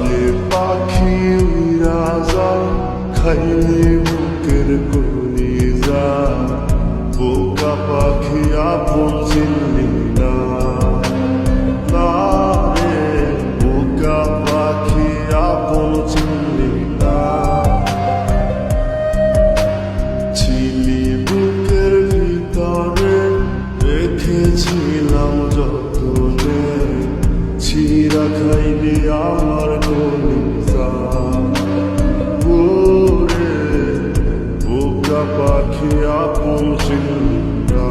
আরে পাখি উড়া যা খাইলে বুকের কলিজা বোকা পাখি আপন চিনলি না না রে বোকা পাখি আপন চিনলি না ছিলি বুকের ভিতরে রেখেছিলাম যতনে ছিঁড়া খাইলি আমার কলিজা ওরে বোকা পাখি আপন চিনলি না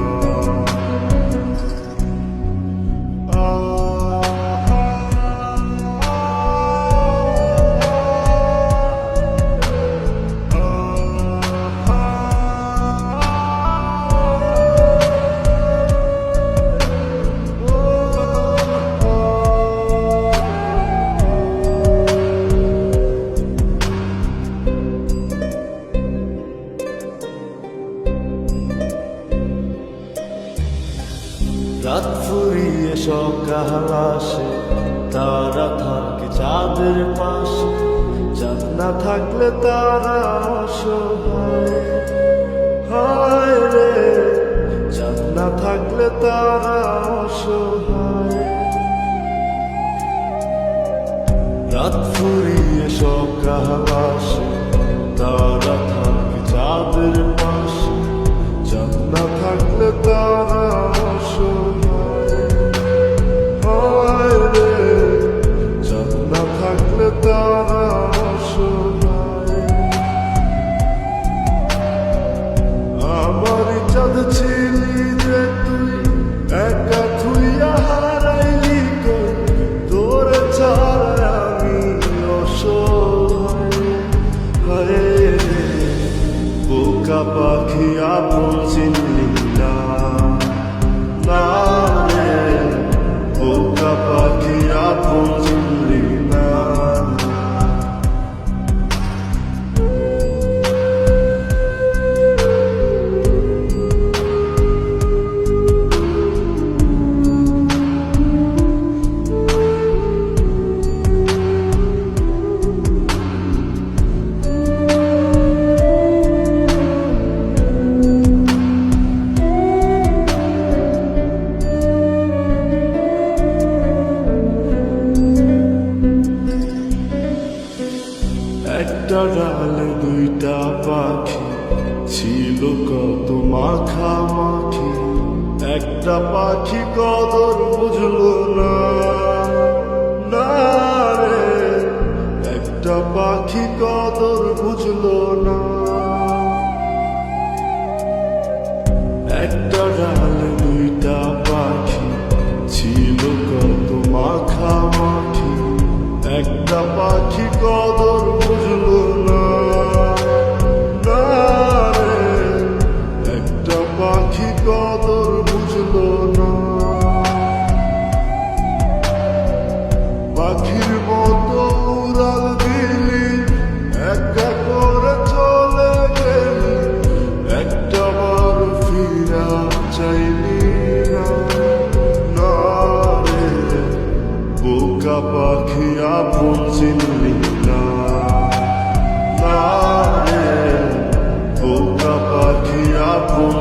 রাত ফুরিয়ে সকাল আসে তারা থাকে চাঁদের পাশে চাঁদ না থাকলে তারা অসহায় হায় রে চাঁদ না থাকলে তারা অসহায় রাত ফুরিয়ে সকাল আসে তারা থাকে চাঁদের পাশে চাঁদ না থাকলে তারা অসহায় হায় রে চাঁদ না থাকলে তারা অসহায় আমার চাঁদ ছিলি যে তুই একা থুইয়া হারাইলি কই তোর ছাড়া আমি অসহায় হায় রে বোকা পাখি আপন চিনলি না না রে বোকা পাখি আপন চিনলি না একটা ডালে দুইটা পাখি ছিল কত মাখামাখি একটা পাখি কদর বুঝলো না না রে একটা পাখি কদর বুঝলো না একটা ডালে দুইটা পাখি ছিল কত মাখামাখি একটা পাখি কদর বুঝলো না না রে একটা পাখি কদর বুঝলো না পাখির মতো উড়াল দিলি একা করে চলে গেলি একটা বার ফিরা চাইলি না না রে বোকা পাখি আপন চিনলি না না রে বোকা পাখি আপন